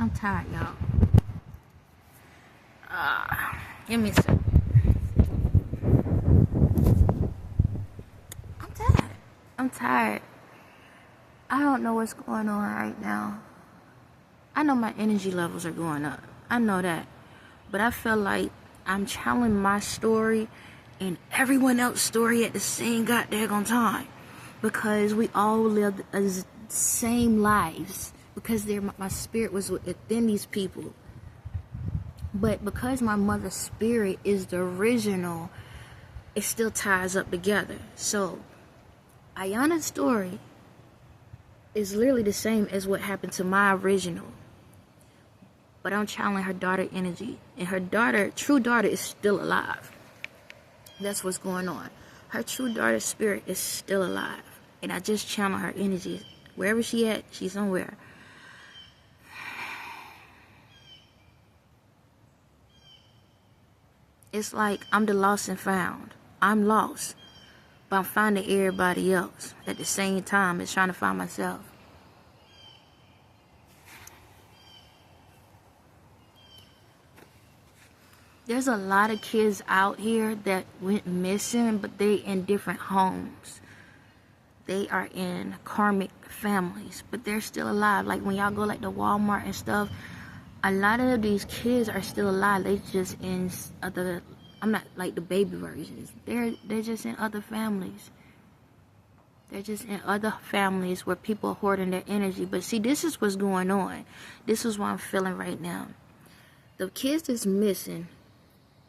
I'm tired, y'all. Give me a sec. I'm tired. I don't know what's going on right now. I know my energy levels are going up. I know that. But I feel like I'm telling my story and everyone else's story at the same goddamn time. Because we all live the same lives. Because my spirit was within these people. But because my mother's spirit is the original, it still ties up together. So, Ayana's story is literally the same as what happened to my original. But I'm channeling her daughter energy. And her daughter, true daughter, is still alive. That's what's going on. Her true daughter's spirit is still alive. And I just channel her energy. Wherever she at, she's somewhere. It's like I'm the lost and found. I'm lost, but I'm finding everybody else at the same time as trying to find myself. There's a lot of kids out here that went missing, but they in different homes. They are in karmic families, but they're still alive. Like when y'all go like to Walmart and stuff, a lot of these kids are still alive. They just in other, I'm not like the baby versions. They're just in other families. They're just in other families where people are hoarding their energy. But see, this is what's going on. This is what I'm feeling right now. The kids that's missing,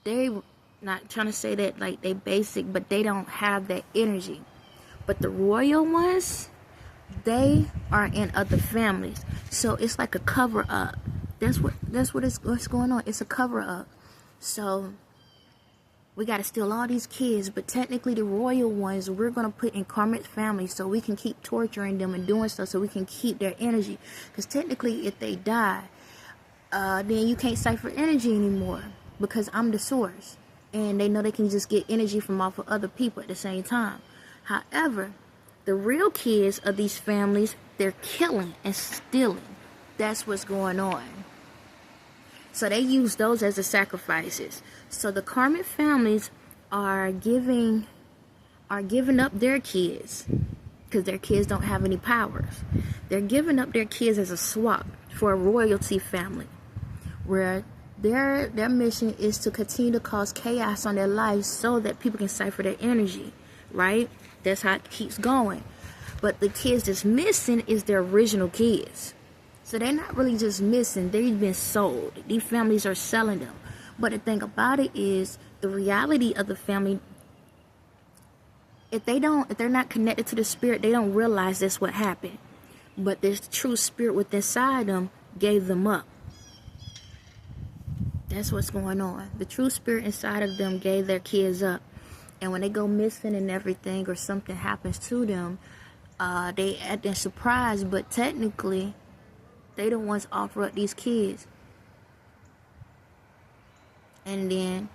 they not trying to say that like they basic, but they don't have that energy. But the royal ones, they are in other families. So it's like a cover up. That's what's going on. It's a cover up. So we got to steal all these kids, but technically the royal ones we're going to put in karmic families so we can keep torturing them and doing stuff so we can keep their energy. Because technically if they die, then you can't cipher energy anymore because I'm the source. And they know they can just get energy from off of other people at the same time. However, the real kids of these families, they're killing and stealing. That's what's going on. So they use those as the sacrifices. So the karmic families are giving up their kids because their kids don't have any powers. They're giving up their kids as a swap for a royalty family, where their mission is to continue to cause chaos on their lives so that people can cipher their energy, right? That's how it keeps going. But the kids that's missing is their original kids. So they're not really just missing, they've been sold. These families are selling them. But the thing about it is, the reality of the family, if they're not connected to the spirit, they don't realize that's what happened. But this true spirit within inside them gave them up. That's what's going on. The true spirit inside of them gave their kids up. And when they go missing and everything, or something happens to them, they acting surprised, but technically they the ones offer up these kids. And then,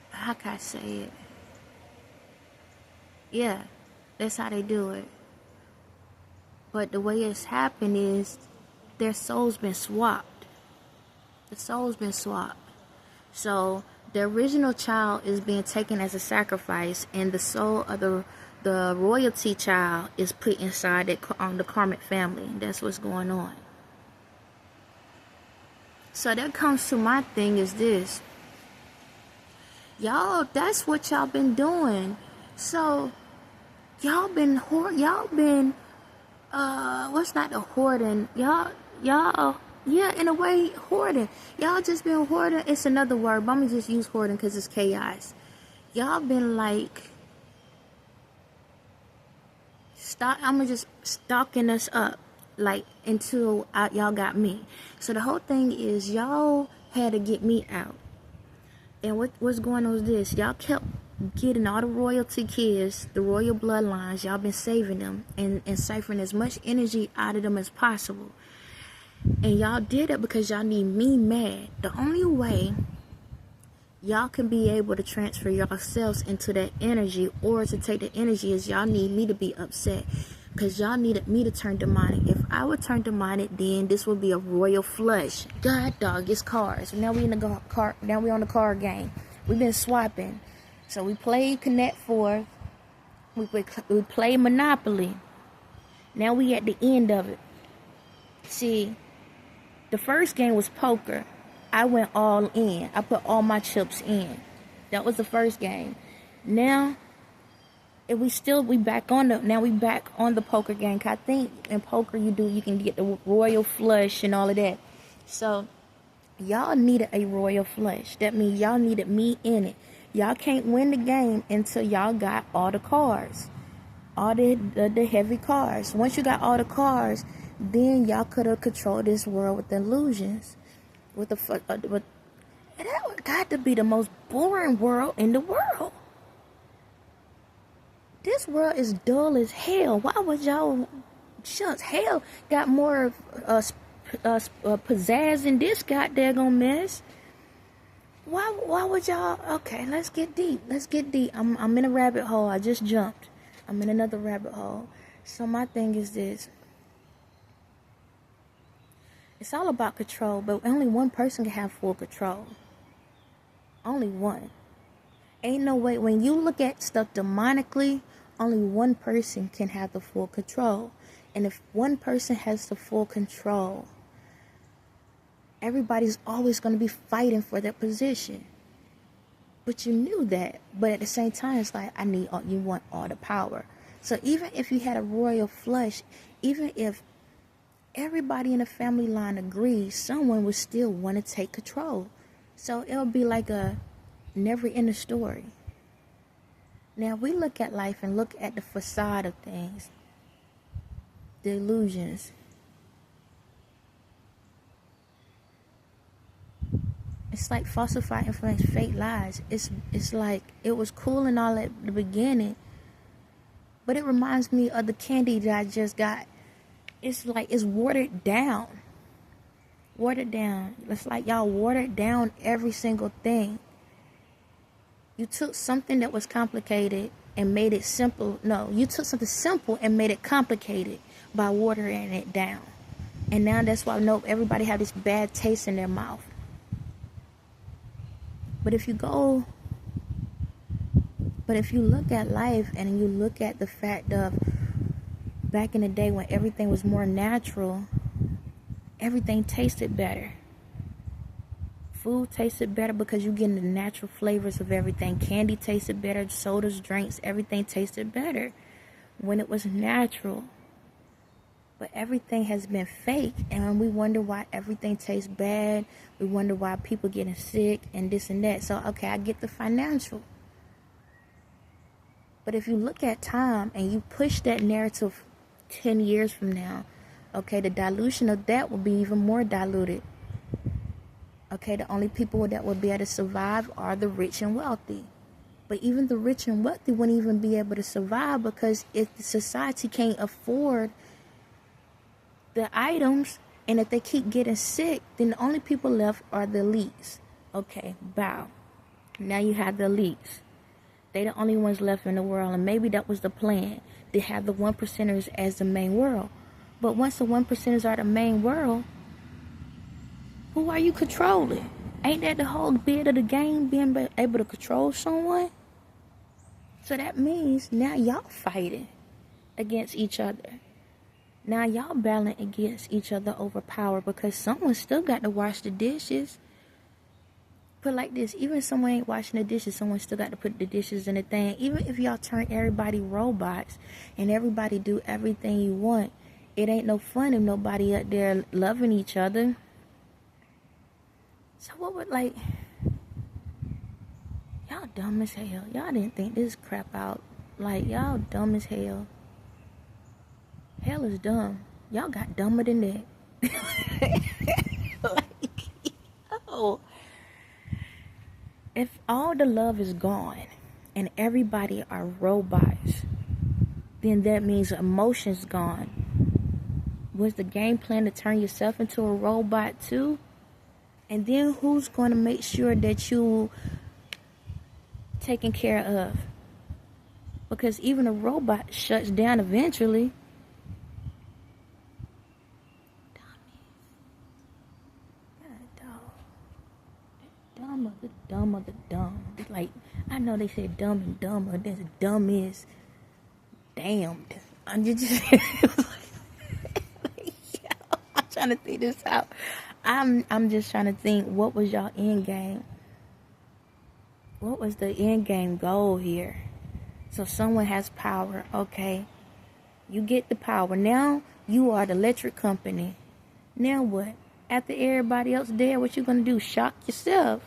how can I say it? Yeah, that's how they do it. But the way it's happened is their soul's been swapped. The soul's been swapped. So the original child is being taken as a sacrifice, and the soul of the royalty child is put inside the karmic family. That's what's going on. So that comes to my thing is this. Y'all, that's what y'all been doing. So y'all been what's not the hoarding? Y'all, yeah, in a way, hoarding. Y'all just been hoarding. It's another word, but I'm gonna just use hoarding because it's chaos. Y'all been like, just stalking us up, like, until y'all got me. So the whole thing is, y'all had to get me out. And what's going on is this. Y'all kept getting all the royalty kids, the royal bloodlines. Y'all been saving them and ciphering as much energy out of them as possible. And y'all did it because y'all need me mad. The only way y'all can be able to transfer yourselves into that energy, or to take the energy, is y'all need me to be upset. Because y'all needed me to turn demonic. If I would turn demonic, then this would be a royal flush. God dog, it's cars. Now we in the car. Now we on the car game. We've been swapping. So we played Connect 4. We played Monopoly. Now we at the end of it. See, the first game was poker. I went all in. I put all my chips in. That was the first game. Now, we back on the poker game. I think in poker you can get the royal flush and all of that. So y'all needed a royal flush. That means y'all needed me in it. Y'all can't win the game until y'all got all the cards, all the heavy cards. Once you got all the cards, then y'all could have controlled this world with illusions. That would got to be the most boring world in the world. This world is dull as hell. Why would y'all... Shucks, hell got more pizzazz than this goddamn mess. Why would y'all... Okay, let's get deep. I'm in a rabbit hole. I just jumped. I'm in another rabbit hole. So my thing is this. It's all about control, but only one person can have full control. Only one. Ain't no way. When you look at stuff demonically, only one person can have the full control. And if one person has the full control, everybody's always going to be fighting for their position. But you knew that. But at the same time, it's like, you want all the power. So even if you had a royal flush, even if everybody in the family line agrees, someone would still want to take control. So it'll be like a never-ending story. Now we look at life and look at the facade of things, the illusions. It's like falsified information, fake lies. It's like it was cool and all at the beginning, but it reminds me of the candy that I just got. It's like it's watered down. It's like y'all watered down every single thing. You took something that was complicated and made it simple. No, you took something simple and made it complicated by watering it down. And now that's why everybody have this bad taste in their mouth. But if you look at life and you look at the fact of back in the day when everything was more natural, everything tasted better. Food tasted better because you're getting the natural flavors of everything. Candy tasted better, sodas, drinks, everything tasted better when it was natural. But everything has been fake, and we wonder why everything tastes bad. We wonder why people getting sick and this and that. So, okay, I get the financial. But if you look at time and you push that narrative 10 years from now, okay, the dilution of that will be even more diluted. Okay, the only people that will be able to survive are the rich and wealthy. But even the rich and wealthy wouldn't even be able to survive, because if the society can't afford the items, and if they keep getting sick, then the only people left are the elites. Okay, bow. Now you have the elites. They the only ones left in the world, and maybe that was the plan, to have the 1%ers as the main world. But once the 1%ers are the main world, who are you controlling? Ain't that the whole bit of the game, being able to control someone? So that means now y'all fighting against each other. Now y'all battling against each other over power, because someone still got to wash the dishes. Put like this, even if someone ain't washing the dishes, someone still got to put the dishes in the thing. Even if y'all turn everybody robots and everybody do everything you want, it ain't no fun if nobody up there loving each other. So what would, like, y'all dumb as hell. Y'all didn't think this crap out. Like, y'all dumb as hell. Hell is dumb. Y'all got dumber than that. Like, yo. If all the love is gone and everybody are robots, then that means emotion's gone. Was the game plan to turn yourself into a robot too? And then who's going to make sure that you taken care of? Because even a robot shuts down eventually. mother dumb. Like, I know they say dumb and dumber. This dumb is damned. I'm just I'm trying to think this out. I'm just trying to think, what was y'all end game? What was the end game goal here? So someone has power. Okay, you get the power. Now you are the electric company. Now what? After everybody else dead, what you gonna do? Shock yourself?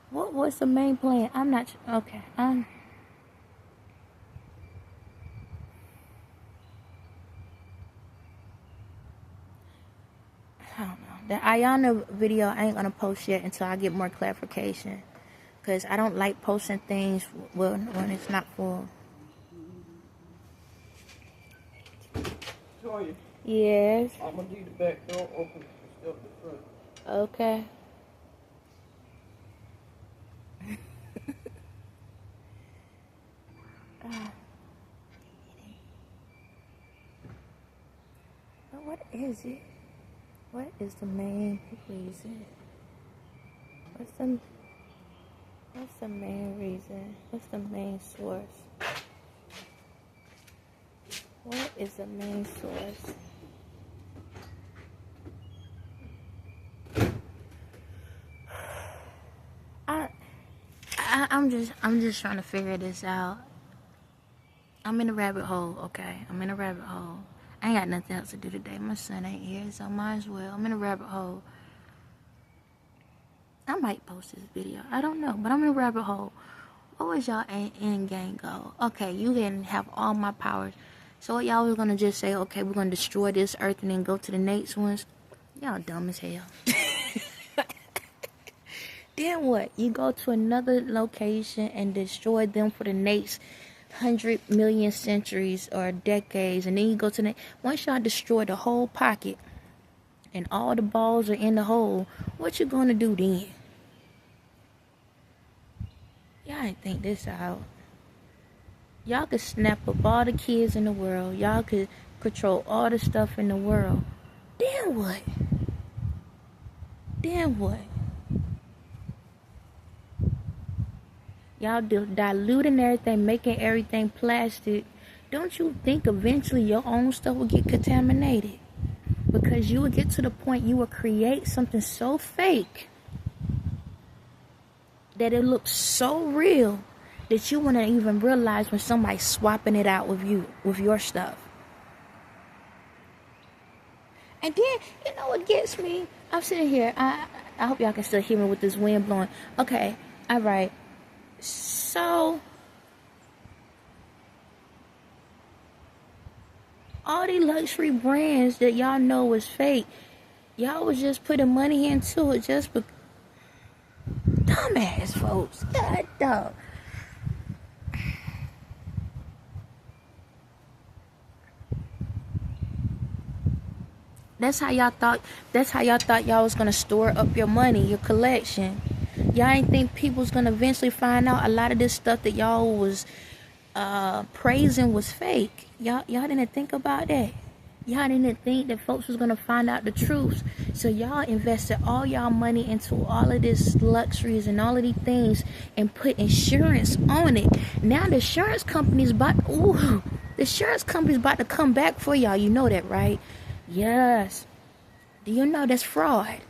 What's the main plan? I'm not. Okay. I don't know. The Ayana video I ain't gonna post yet until I get more clarification, because I don't like posting things when it's not full. Toya, Yes. I'm gonna leave the back door open instead of the front. Okay. But what is it? What is the main reason? What's the main reason? What's the main source? What is the main source? I'm just trying to figure this out. I'm in a rabbit hole, okay? I'm in a rabbit hole. I ain't got nothing else to do today. My son ain't here, so I might as well. I'm in a rabbit hole. I might post this video. I don't know, but I'm in a rabbit hole. What was y'all end game goal? Okay, you didn't have all my powers. So what y'all was gonna just say, okay, we're gonna destroy this earth and then go to the next ones? Y'all dumb as hell. Then what? You go to another location and destroy them for the next 100 million centuries or decades, and then you go to the once y'all destroy the whole pocket and all the balls are in the hole, what you gonna do then? Y'all ain't think this out. Y'all could snap up all the kids in the world. Y'all could control all the stuff in the world. Then what? Then what? Y'all diluting everything, making everything plastic. Don't you think eventually your own stuff will get contaminated? Because you will get to the point you will create something so fake that it looks so real that you wouldn't even realize when somebody's swapping it out with you, with your stuff. And then, you know what gets me? I'm sitting here. I hope y'all can still hear me with this wind blowing. Okay, all right. So, all these luxury brands that y'all know was fake, y'all was just putting money into it just because. Dumbass folks. God dog. That's how y'all thought y'all was gonna store up your money, your collection. Y'all ain't think people's gonna eventually find out a lot of this stuff that y'all was praising was fake. Y'all didn't think about that. Y'all didn't think that folks was gonna find out the truth. So y'all invested all y'all money into all of this luxuries and all of these things and put insurance on it. Now the insurance company's about to come back for y'all. You know that, right? Yes. Do you know that's fraud?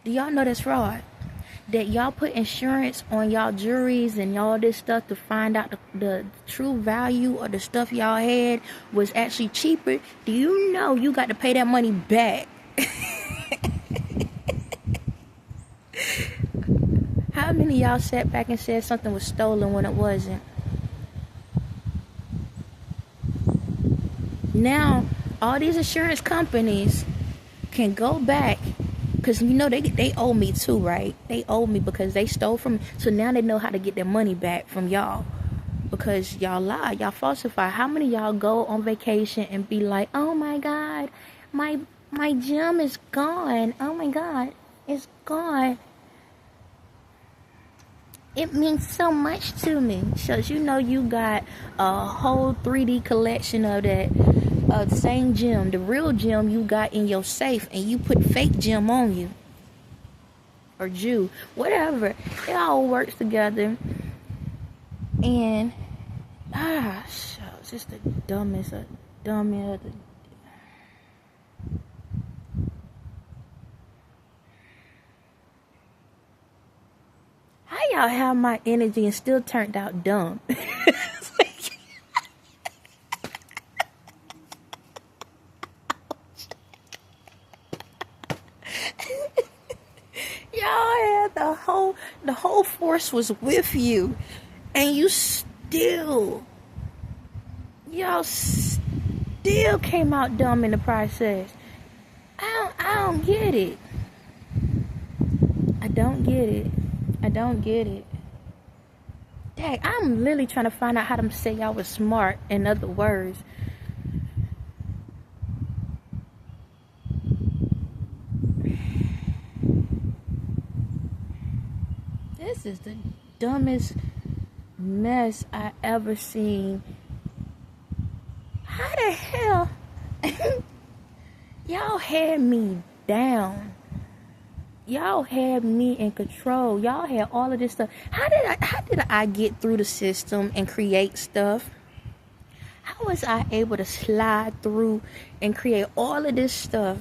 Do y'all know that's fraud? That y'all put insurance on y'all jewelries and all this stuff to find out the true value of the stuff y'all had was actually cheaper. Do you know you got to pay that money back? How many of y'all sat back and said something was stolen when it wasn't? Now, all these insurance companies can go back. Because, you know, they owe me too, right? They owe me because they stole from me. So now they know how to get their money back from y'all. Because y'all lie. Y'all falsify. How many of y'all go on vacation and be like, oh my God, my gem is gone. Oh my God, it's gone. It means so much to me. So you know you got a whole 3D collection of that. The same gem, the real gem you got in your safe, and you put fake gem on you. or Jew, whatever. It all works together. And shucks, it's the dumbest of dumbest. How y'all have my energy and still turned out dumb? Y'all had the whole force was with you, and y'all still came out dumb in the process. I don't get it. I don't get it. Dang, I'm literally trying to find out how to say y'all was smart, in other words. This is the dumbest mess I ever seen. How the hell y'all had me down? Y'all had me in control. Y'all had all of this stuff. How did I get through the system and create stuff? How was I able to slide through and create all of this stuff?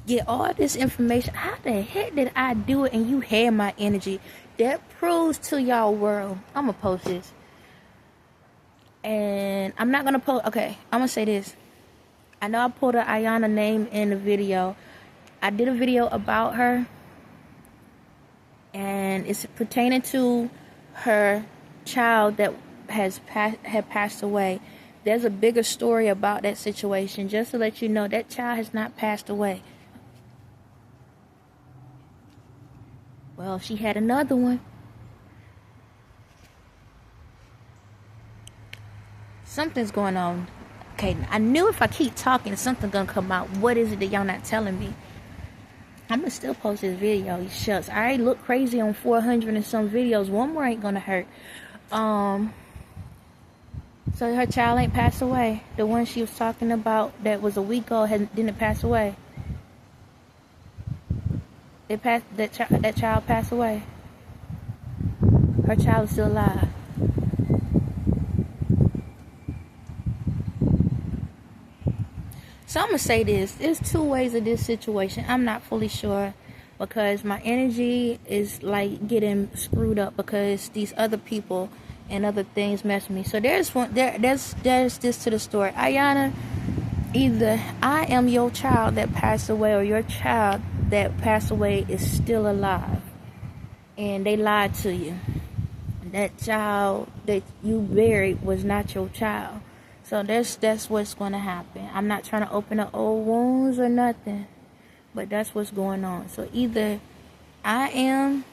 Get all this information. How the heck did I do it and you had my energy? That proves to y'all world. I'm gonna post this. And I'm not gonna post. Okay, I'm gonna say this. I know I put an Ayana name in the video. I did a video about her, and it's pertaining to her child that had passed away. There's a bigger story about that situation. Just to let you know, that child has not passed away. Well, she had another one. Something's going on. Okay, I knew if I keep talking, something's gonna come out. What is it that y'all not telling me? I'm gonna still post this video. Shucks, I already look crazy on 400 and some videos. One more ain't gonna hurt. So her child ain't passed away. The one she was talking about that was a week old didn't pass away. That child passed away. Her child is still alive. So I'm going to say this. There's two ways of this situation. I'm not fully sure because my energy is like getting screwed up because these other people and other things mess with me. So there's this to the story. Ayana, either I am your child that passed away or your child that passed away is still alive. And they lied to you. That child that you buried was not your child. So that's what's going to happen. I'm not trying to open up old wounds or nothing, but that's what's going on. So either I am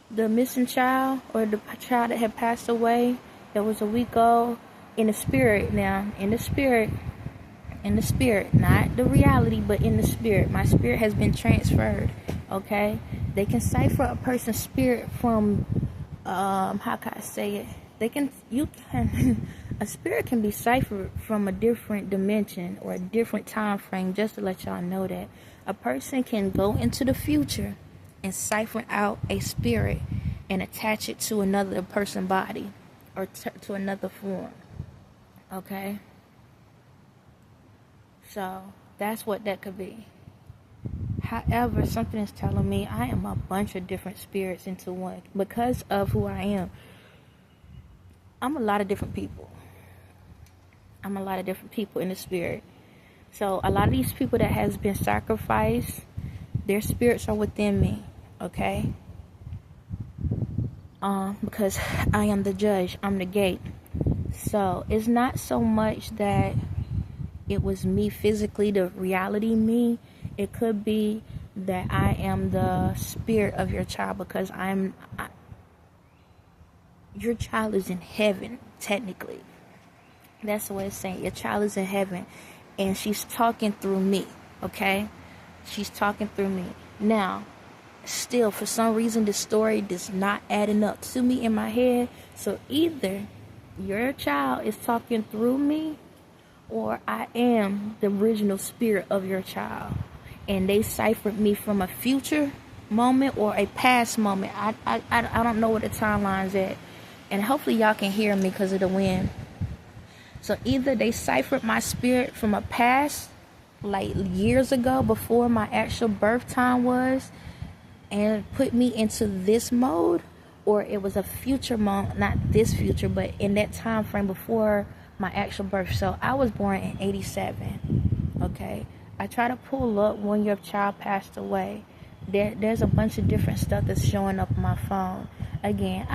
the missing child or the child that had passed away that was a week old in the spirit now. In the spirit, not the reality, but in the spirit. My spirit has been transferred, okay? They can cipher a person's spirit from, how can I say it? A spirit can be ciphered from a different dimension or a different time frame, just to let y'all know that. A person can go into the future and cipher out a spirit and attach it to another person's body or to another form. Okay? So, that's what that could be. However, something is telling me I am a bunch of different spirits into one. Because of who I am, I'm a lot of different people. I'm a lot of different people in the spirit. So a lot of these people that has been sacrificed, their spirits are within me, okay? Because I am the judge, I'm the gate. So it's not so much that it was me physically, the reality me. It could be that I am the spirit of your child because your child is in heaven, technically. That's the way it's saying. Your child is in heaven. And she's talking through me. Okay? She's talking through me. Now, still, for some reason, this story is not adding up to me in my head. So either your child is talking through me, or I am the original spirit of your child. And they ciphered me from a future moment or a past moment. I don't know what the timeline's at. And hopefully y'all can hear me because of the wind. So either they ciphered my spirit from a past, like years ago before my actual birth time was, and put me into this mode, or it was a future mode, not this future, but in that time frame before my actual birth. So I was born in 87. Okay, I try to pull up when your child passed away. There's a bunch of different stuff that's showing up on my phone. Again,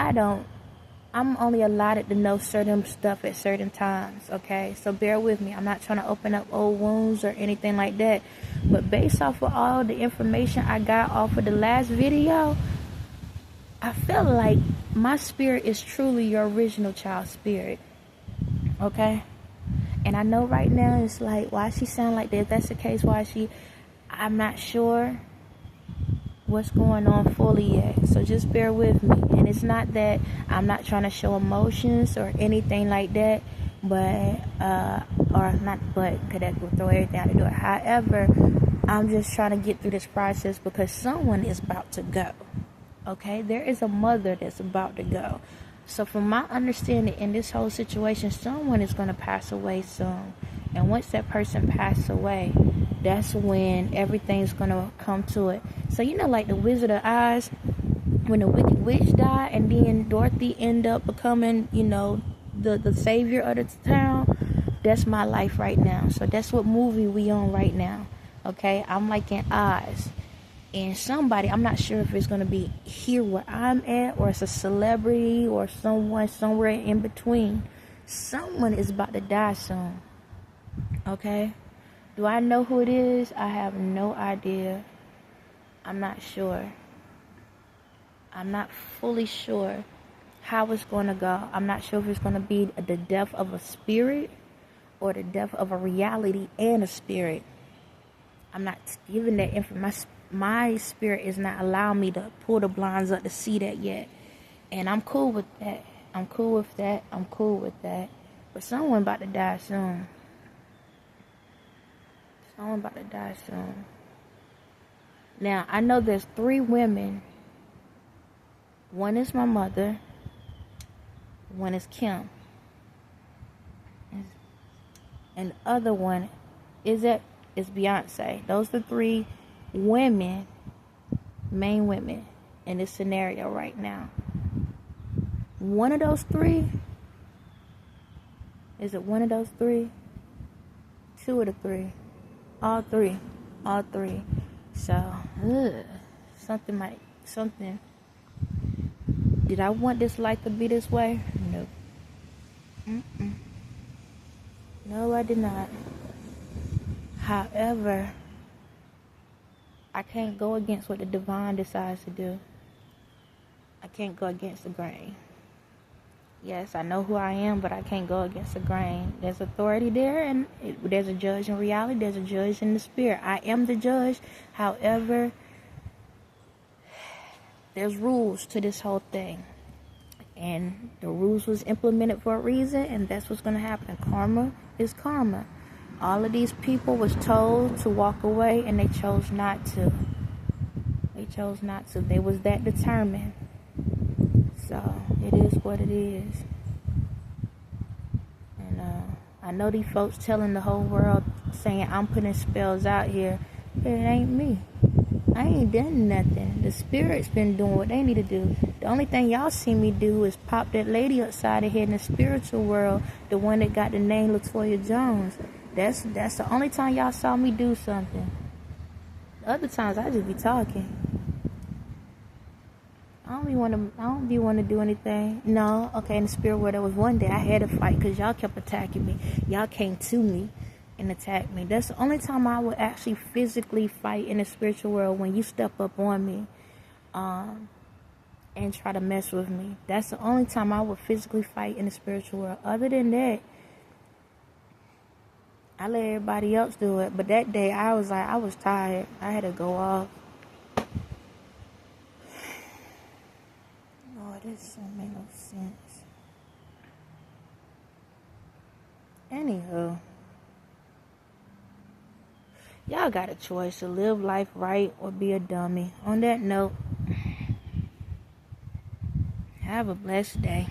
I'm only allotted to know certain stuff at certain times, okay? So bear with me. I'm not trying to open up old wounds or anything like that. But based off of all the information I got off of the last video, I feel like my spirit is truly your original child spirit, okay? And I know right now it's like, why she sound like that? If that's the case, I'm not sure what's going on fully yet, so just bear with me. And it's not that I'm not trying to show emotions or anything like that, but because that will throw everything out the door. However, I'm just trying to get through this process because someone is about to go. Okay, there is a mother that's about to go. So from my understanding in this whole situation, someone is going to pass away soon. And once that person passes away, that's when everything's going to come to it. So, like the Wizard of Oz, when the Wicked Witch died and then Dorothy ended up becoming, the savior of the town, that's my life right now. So that's what movie we on right now. Okay, I'm like in Oz. And somebody, I'm not sure if it's going to be here where I'm at or it's a celebrity or someone somewhere in between. Someone is about to die soon. Okay? Do I know who it is? I have no idea. I'm not sure. I'm not fully sure how it's going to go. I'm not sure if it's going to be the death of a spirit or the death of a reality and a spirit. I'm not giving that information. My spirit is not allowing me to pull the blinds up to see that yet. And I'm cool with that. I'm cool with that. But someone about to die soon. Now, I know there's 3 women. One is my mother. One is Kim. And the other one is Beyonce. Those are the 3 women, main women in this scenario right now. One of those 3, is it one of those 3? 2 of the 3, all 3. So, something. Did I want this life to be this way? No. No, I did not. However, I can't go against what the divine decides to do. I can't go against the grain. Yes, I know who I am, but I can't go against the grain. There's authority there, and there's a judge in reality. There's a judge in the spirit. I am the judge. However, there's rules to this whole thing. And the rules was implemented for a reason, and that's what's going to happen. Karma is karma. All of these people was told to walk away, and they chose not to. They was that determined. So, it is what it is. And I know these folks telling the whole world, saying I'm putting spells out here. It ain't me. I ain't done nothing. The spirit's been doing what they need to do. The only thing y'all see me do is pop that lady upside the head in the spiritual world, the one that got the name Latoya Jones. That's the only time y'all saw me do something. The other times I just be talking. I don't be want to do anything. No, okay, in the spirit world, there was one day I had to fight because y'all kept attacking me. Y'all came to me and attacked me. That's the only time I would actually physically fight in the spiritual world, when you step up on me and try to mess with me. That's the only time I would physically fight in the spiritual world. Other than that, I let everybody else do it. But that day, I was tired. I had to go off. Lord, this don't make no sense. Anywho. Y'all got a choice to live life right or be a dummy. On that note, have a blessed day.